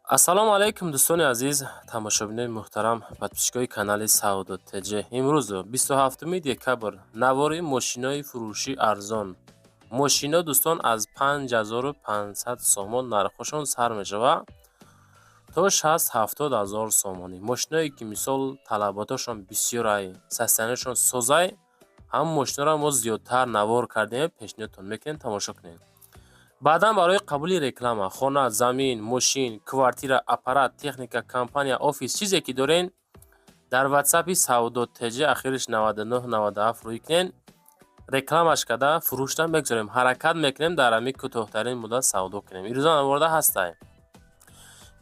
ассалому алайкум дӯстони азиз, тамошобинони муҳтарам, подписчикои канали Саудо ТЖ. Имрӯз 27 декабр навори мошинои фурӯшӣ арзон. Мошино дӯстон аз 5500 сомон нархошон сар мешавад то 60-70 ҳазор сомонӣ. Мошиное ки мисол талаботашон бисёрай, састянишон созай, ҳам мошиноро мо зиёдтар навор кардем, пешниҳодтон мекунем тамошо кунем. баъдан барои қабули реклама, хона, замин, мошин, квартира, аппарат, техника, компания, офис чизе ки дорен, дар ватсапи Саудо ТЖ ахириш 9997 рӯй кунен, рекламаш када фурӯшта мегзорем, ҳаракат мекунем дар ҳами кӯтоҳтарин муддат савдо кунем. Ирӯза наворда ҳастай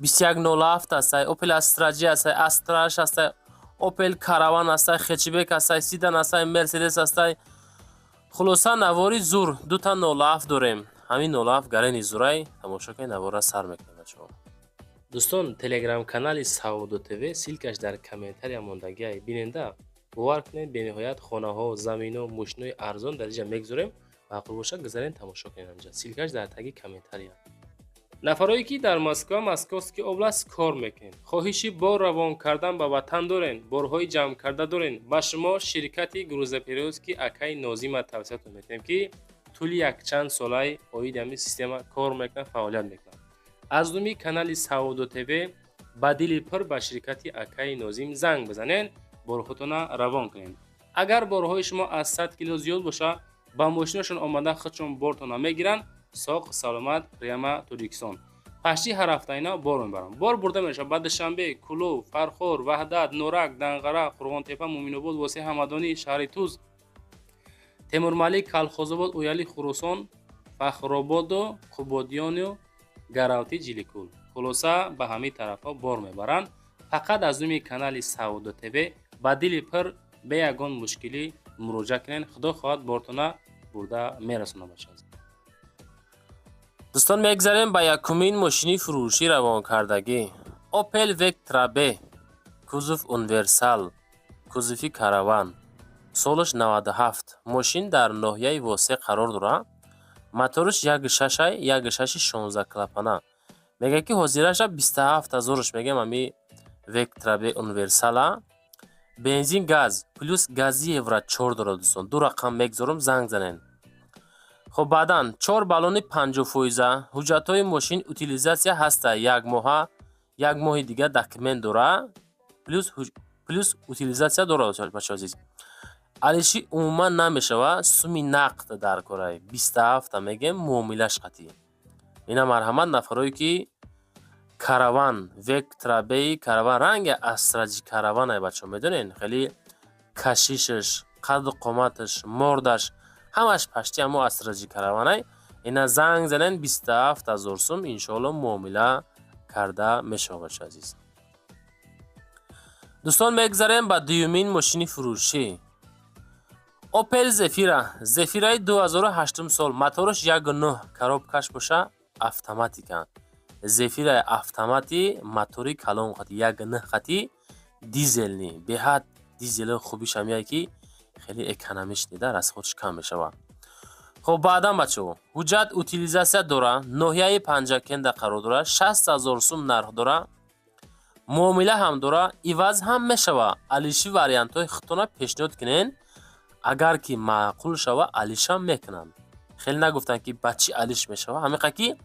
2107 ҳастай, Opel Astra G ҳастай, Astra H ҳастай, Opel Caravan ҳастай, Hatchback ҳастай, Sedan ҳастай, Mercedes ҳастай. хулоса навори зур дута 07 дорем. ҳамин 07 гарени зурай тамошо кунед, навора сар мекунем бачаҳо. дӯстон, телеграм канали Саудо ТВ силкаш дар комментария мондагиай биненда. бовар кунед бениҳоят хонаҳо, заминҳо, мошинои арзон дар инҷа мегзорем. мақул боша гузарен тамошо кунед анҷа. силкаш дар таги комментария. нафарое ки дар Москва, Московский област кор мекунед, хоҳиши бор равон кардан ба ватан дорен, борҳои ҷамъкарда дорен, ба шумо ширкати грузоперевозки Акаи Нозима тавсиятон метавонем ки тӯли якчанд солаи оиди ҳамин система кор мекунад, фаъолият мекунад. аз думи канали Саудо ТВ ба дили пир ба ширкати Акаи Нозим занг бизанед, борҳотона равон кунед. агар борҳои шумо аз 100 кило зиёд боша, ба мошинашон омада худшон бортона мегиранд. соқ саломат прямо Тоҷикистон. пашти ҳар ҳафтаина бор мебарам. бор бурда мешавад ба Душанбе, Кулов, Фархор, Ваҳдат, Норак, Данғара, Қурғонтепа, Муъминобод, Восеҳ Ҳамадонӣ, шаҳри Туз, Темурмалик, Калхозобод, Уяли, Хурусон, Фахрободу, Қубодиёну, Гаравти, Ҷиликул. хулоса ба ҳамин тарафҳо бор мебаранд. фақат аз думи канали Саудо ТВ ба дили пир бе ягон мушкилӣ муроҷиат кунед. худо хоҳад бортона бурда мерасонад бошад. дӯстон, мегзарем ба якумин мошини фурӯшӣ равонкардагӣ. Opel Vectra B, кузов универсал, кузови караван, солаш 97. мошин дар ноҳияи Восеъ қарор дорад. моториш 1.6 16 клапана. мега ки ҳозираша 27 ҳазораш мегем ами Vectra B универсала. бензин газ плюс гази евро 4 дорад дӯстон. ду рақам мегзорам, занг занен. خب بعداً 4 بالون 50%. حجت‌های ماشین утилизация هست. یک ماه دیگه داکیومنت داره. پلوس утилизация داره بچه‌ها عزیز. علیشی عموما نمیشه سومی نقد در کاره 27 میگم معاملهش قطعی. اینا مرحمت نفرایی که کاروان وکترا بی کاروان رنگ استراجی کاروانه بچه‌ها میدونین خیلی کشیشش قد و قامتش مردش همش پشتی همو استراجی کاروانه. اینا زنگ زنن 27 ҳазор сум иншоалло муомила карда мешавад азиз. дӯстон, мегзарем ба дуюмин мошини фурӯшӣ. Opel Zafira. Zafiraи 2008 сол. моториш 1.9, коробкаш боша автоматика. Zafira автомати, мотори калон хати 1.9 хати дизелни. беҳад дизели хубиш ҳамия ки خیلی اکونومیش نیده از خودش کم میشه. خب بعدا بچه‌ها حجت утилизация داره. ناحیه پنجکند قرار داره. 60,000 سوم نرخ داره. معامله هم داره. عوض هم میشه. علیشی واریانت های خودتون پیشنهاد کنین. اگر که معقول شوه علیش هم میکنن. خیلی نگفتن که بچی علیش میشه. همیشه که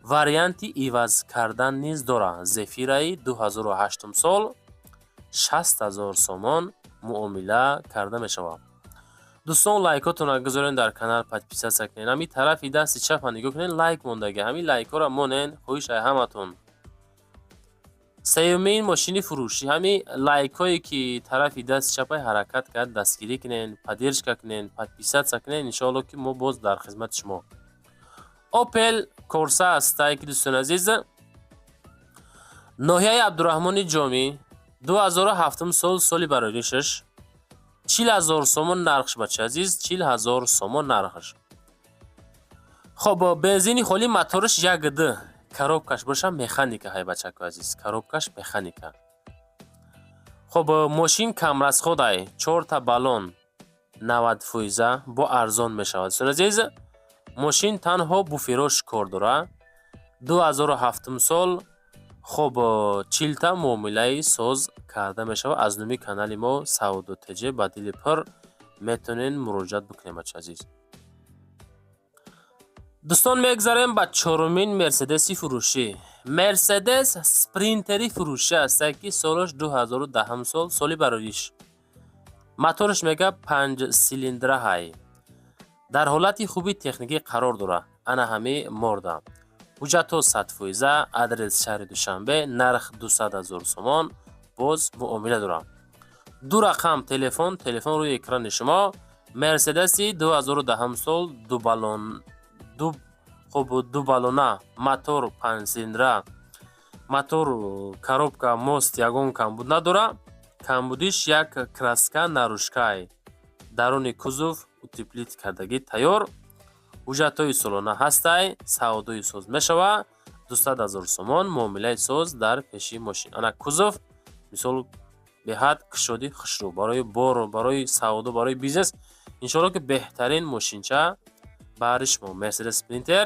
واریانتی عوض کردن نیز داره. زفیرای 2008 سال 60,000 سومان معامله کرده میشود. دوستان لایکاتون رو گذارین، در کانال подписаться کنین. همین طرفی دست چپ نگاه کنین، لایک موندگی. همین لایک ها رو مونین. خوش همتون. سومین ماشین فروشی. همین لایک هایی که طرفی دست چپ حرکت کرد دستگیری کنین، поддержка کنین، подписаться کنین. ان شاء الله که ما باز در خدمت شما. Opel Corsa است که دوستان عزیز. ناحیه عبدالرحمن جامی 2007 سالی برایشش 40,000 سومون نرخش بچه عزیز. 40,000 سومون نرخش. خب بنزینی خالی موتورش 1.2 коробкаш боша механика ҳай бачако азиз. коробкаш механика. خب ماشین камрасходай 4 تا балон 90% бо арзон мешавад. دوستان عزیز ماشین танҳо буферош кор дорад. 2007 сол хоб чилта муомилаи соз карда мешавад. Аз номи канали мо Сауду ТЖ ба дили пур метонен муроҷиат бикунем бача азиз. дӯстон мегзарем ба чорумин мерседеси фурӯшӣ. мерседес спринтери фурӯшӣ аст ки солаш 2010 сол соли бароиш. мотораш мега 5 силиндра ҳай. дар ҳолати хуби техникӣ қарор дорад. ана ҳами морда. ҳуҷҷатҳо 100%, адрес шаҳри Душанбе, нарх 200,000 сомон, боз муомила дорад. ду рақам телефон рӯи экрани шумо. мерседеси 2010 сол ду балона, мотор 5 силиндра, мотор коробка мост ягон камбуд надорад. камбудиш як краска нарушкай. даруни кузов утеплит кардагӣ тайёр. ҳуҷҷатҳои солона ҳастай. савдои соз мешавад. 200,000 сомон муомилаи соз дар пеши мошин. ана кузов мисол беҳад кушоди хушрӯ барои бор, барои савдо, барои бизнес иншоалло ки беҳтарин мошинча баҳри шумо. мерседес спринтер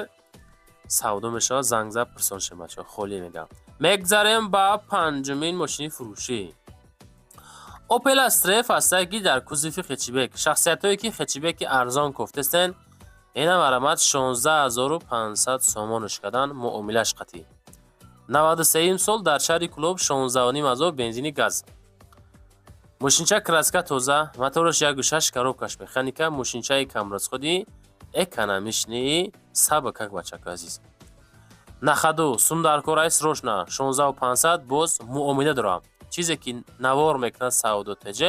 савдо мешавад. занг зад пурсон шуд бачаҳо, холӣ мегам. мегзарем ба панҷумин мошини фурӯшӣ. Opel Astra аст ки дар кузови хечибек. шахсиятҳое ки хечибеки арзон кофтестен ина марамат 16500 сомонаш кардан муомилаш қатӣ. 93 сол дар шаҳри Кулоб 16500 бензини газ. мошинча краска тоза, мотораш 1.6 коробкаш механика, мошинчаи камрасходи экономичнии сабакак бачака азиз. нахаду сумдаркорайс рошна 16500 боз муомила дорам. чизе ки навор мекунад Сауду ТЖ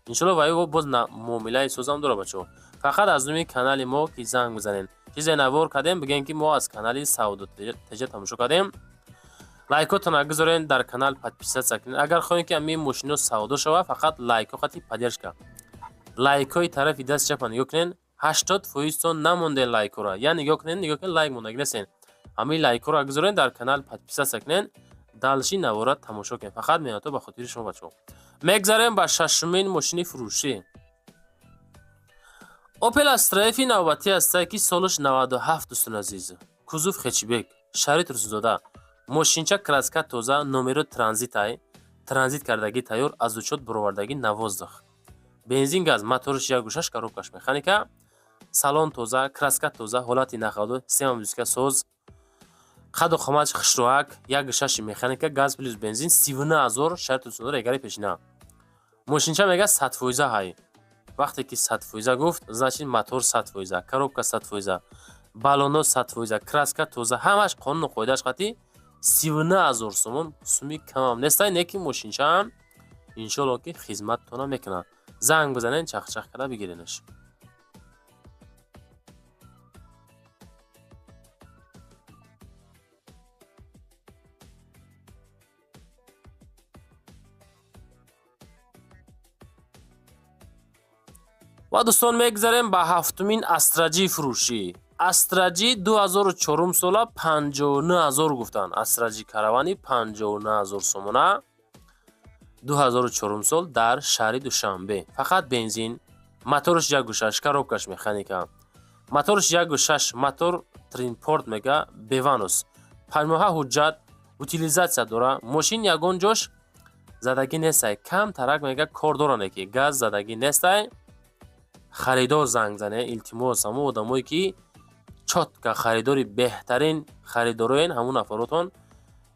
иншоалло вай боз муомилаи созам дора бачаҳо. фақат аз номи канали мо ки занг бизанен, чизе навор кардем бигем ки мо аз канали Сауду ТЖ тамошо кардем. лайкотона гузорен, дар канал подписатсия кунед. агар хоҳем ки ами мошино савдо шава фақат лайко хати поддержка. лайкои тарафи даст чапа нигоҳ кунен. 80% намонден лайкора. Я нигоҳ кунен, лайк мондаги нестен. ами лайкора гузорен, дар канал подписатсия кунен. далши навора тамошо кунед. фақат меҳнато ба хотири шумо бачаҳо. мегзарем ба шашумин мошини фурӯшӣ. Opel Astra навбатӣ аст ки солаш 97 дӯстон азиз. кузов хечибек, шарит рӯззода. мошинча краска тоза, номеро транзит кардагӣ тайёр, аз учет баровардагӣ 12. бензин газ, моториш 1.6 коробкаш механика, салон тоза, краска тоза, ҳолати нахаду, система музика соз, қаду қомач хушрӯак, 1.6 механика, газ плюс бензин 39000 шарит рӯззода регари пешина. мошинча мега 100% ҳай. вақте ки 100% гуфт, значит мотор 100%, коробка 100%, балоно 100%, краска тоза, ҳамаш қонуну қоидааш қатӣ 39000 сомон. суми камам нестай, неки мошинчаам иншоалло ки хизматтона мекунад. занг бизанен, чахчах карда бигиринаш. ва дӯстон мегзарем ба ҳафтумин Астраҷи фурӯшӣ. Астраҷи 2004 сола 59000 гуфтанд. Астраҷи каравани 59000 сомона 2004 сол дар шаҳри Душанбе. фақат бензин, моториш 1.6 коробкаш механика. моториш 1.6 мотор Trinport мега Беванус. 5 моҳа ҳуҷҷат, утилизатсия дора. мошин ягон ҷош задагӣ нестай. кам тарак мега кор доране ки газ задагӣ нестай. харидор занг зане, илтимос ҳамон одамое ки чотка харидори беҳтарин харидороен, ҳамон нафаротон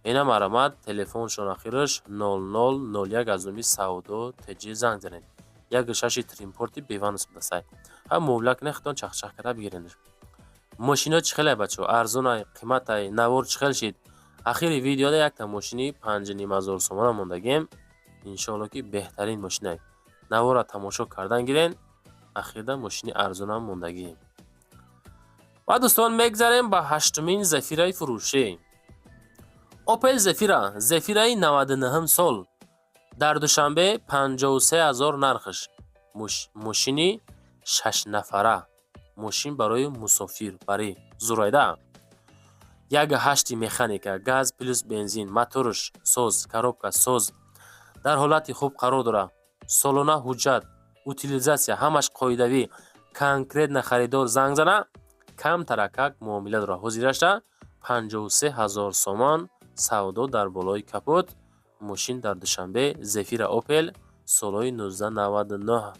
ина марамат телефоншон ахираш 0001 аз номи Сауду ТЖ занг занед. 1.6 Trinport Беванус будасай. ҳам муомила кунед, хитон чахчах карда бигиренеш. мошино чӣ хеле бачаҳо, арзонай, қиматай, навор чӣ хел шид? ахири видеода якта мошини 5500 сомона мондагем. иншоалло ки беҳтарин мошинай. навора тамошо кардан гирен. ахирда мошини арзонам мондагӣ. ва дӯстон мегзарем ба ҳаштумин Зефираи фурӯшӣ. Opel Zefira, Zefiraи 99 сол дар Душанбе 53000 нархаш. мошини 6 нафара. мошин барои мусофир, бари зурайда. 1.8 механика, газ плюс бензин, моториш соз, коробка соз. дар ҳолати хуб қарор дорад. солона ҳуҷҷат, утилизатсия ҳамаш қоидавӣ. конкретна харидор занг зана, кам таракак муомила дорад. ҳозирашда 53000 сомон савдо дар болои капот. мошин дар душанбе. Зефира Opel, солҳои 1999.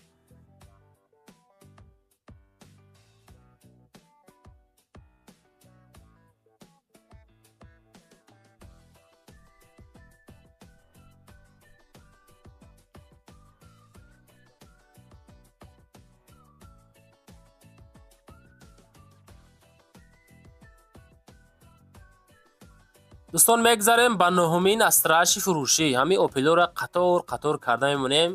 дӯстон, мегзарем ба нӯҳумин астраши фурӯшӣ. ҳамин опелоро қатор карда мемонем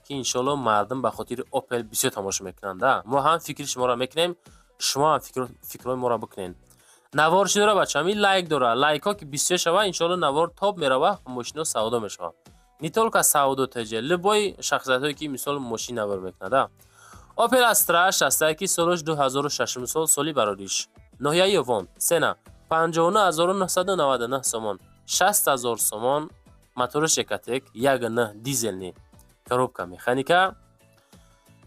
ки иншоалло мардум ба хотири Opel бисёр тамошо мекунанд. Мо ҳам фикри шуморо мекунем, шумо ҳам фикрҳои моро бикунед. навор чӣ дора бача? ҳамин лайк дора. лайкҳо ки бисёр шава, иншоалло навор топ мерава, мошино савдо мешава. Не толка савдо теҷе, любой шахсиятҳое ки мисол мошин навор мекунад. Opel Astra 61 солаш 2006 сол, соли барориш. ноҳияи Ёвон, Сена 59999 сомон, 60000 сомон, мотори Шекатек 1.9 дизелни, коробка механика,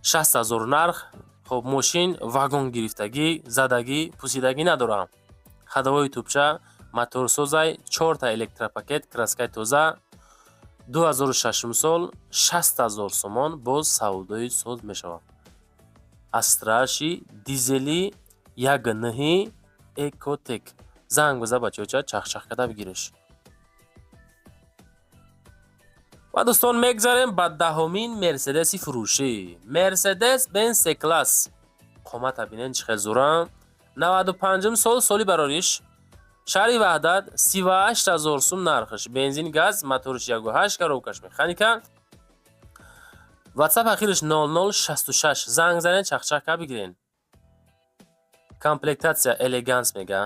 60000 нарх. хоб мошин вагон гирифтагӣ, задагӣ, пусидагӣ надорам. ходовои тӯбча, моторсозай, 4 та электропакет, краскаи тоза, 2006 сол, 60000 сомон, боз савдои соз мешавад. Астраши дизели 1.9 Экотек. занг биза бачаҳоча, чахчах карда бигириш. ва дӯстон, мегзарем ба даҳумин мерседеси фурӯшӣ. Мерседес Benz C-класс. қомата бинен чӣ хел зӯра. 95 сол, соли барориш. шаҳри Ваҳдат, 38000 сум нархаш. Бензин, газ, моториш 1.8, коробкаш механика. WhatsApp ахириш 0066. занг занед, чахчах карда бигирен. комплектация элеганс мега.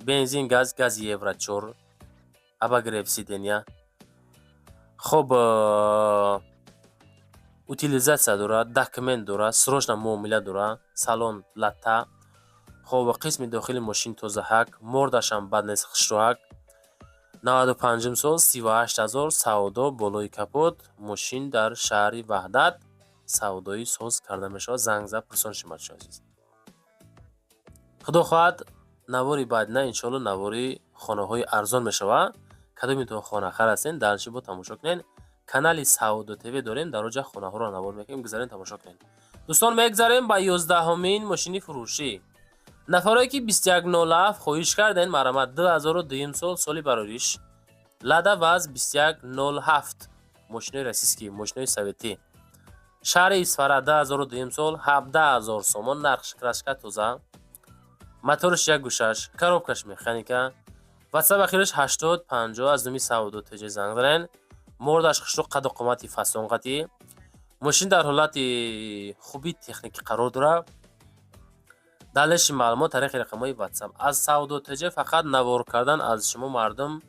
бензин, газ, гази евро 4, обогрев сидения. хоб утилизация дора, документ дора, срочна муомила дора, салон латта. хоб қисми дохили мошин тозаҳак, мордашам бад нест, хушроҳак. 95 сол, 38000 савдо, болои капот. мошин дар шаҳри Ваҳдат савдои соз карда мешавад. занг зад пурсон шимат шо азиз. худо хоҳад навори баъдина иншоалло навори хонаҳои арзон мешава. кадомитон хона хар ҳастен, дарчи бо тамошо кунен. канали Саудо ТВ дорем, дар оҷа хонаҳоро навор мекунем, гузарен тамошо кунен. дӯстон, мегзарем ба 11ҳумин мошини фурӯшӣ. нафаре ки 2107 хоҳиш карден, марамат 2002 сол, соли барориш. Лада ВАЗ 2107, мошинои российский, мошинои советӣ. шаҳри Исфара 2002 сол, 17000 сомон нарх, краска тоза. моториш 1.6, коробкаш механика. WhatsApp ахириш 8050. аз думи Саудо ТЖ занг занен. мордаш хушро, қаду қомати фасонғатӣ. мошин дар ҳолати хуби техникӣ қарор дора. далеши маълумот тариқи рақамҳои WhatsApp. аз Саудо ТЖ фақат навор кардан, аз шумо мардум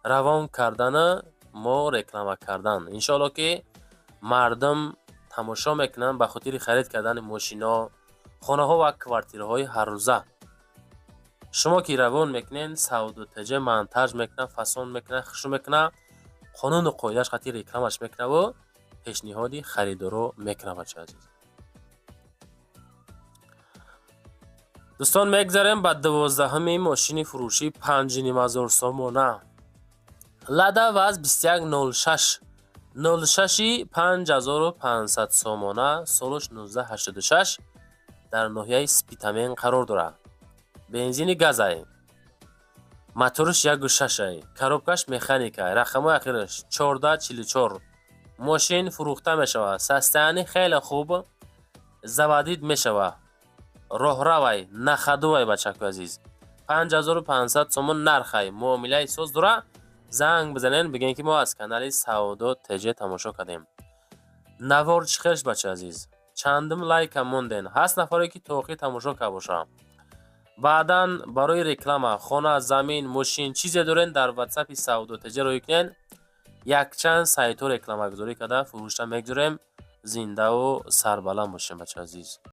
равон кардана, мо реклама кардан. иншоалло ки мардум тамошо мекунанд ба хотири харид кардани мошино, хонаҳо ва квартираҳои ҳаррӯза. шумо ки равон мекунен, Саудо ТЖ монтаж мекуна, фасон мекуна, хушу мекуна, қонуну қоидаш қатъи рекламаш мекуна ва пешниҳоди харидоро мекуна. бача азиз, дӯстон, мегзарем ба 12ҳумин мошини фурӯшӣ 5500 сомона. Лада ВАЗ 2106, 06-и 5500 сомона, солаш 1986, дар ноҳияи Спитамен қарор дорад. бензини газай, моториш 1.6, коробкаш механика. рақамҳои ахираш 1444. мошин фурӯхта мешавад. состояние хеле хуб, заводид мешавад. роҳравай, нахадувай бачаку азиз. 5500 сомон нархай. муомилаи соз дора. занг бизанен, бигем ки мо аз канали Саудо ТЖ тамошо кардем. навор чӣ хелш бача азиз? чандум лайка монден. ҳаст нафаре ки тоқӣ тамошо карда бошам. баъдан барои реклама, хона, замин, мошин чизе дорен, дар WhatsApp Саудо ТЖ роҳӣ кунен. якчанд сайтҳо рекламагузорӣ карда фурӯшта мегузорем. зиндаву сарбаланд бошем бача азиз.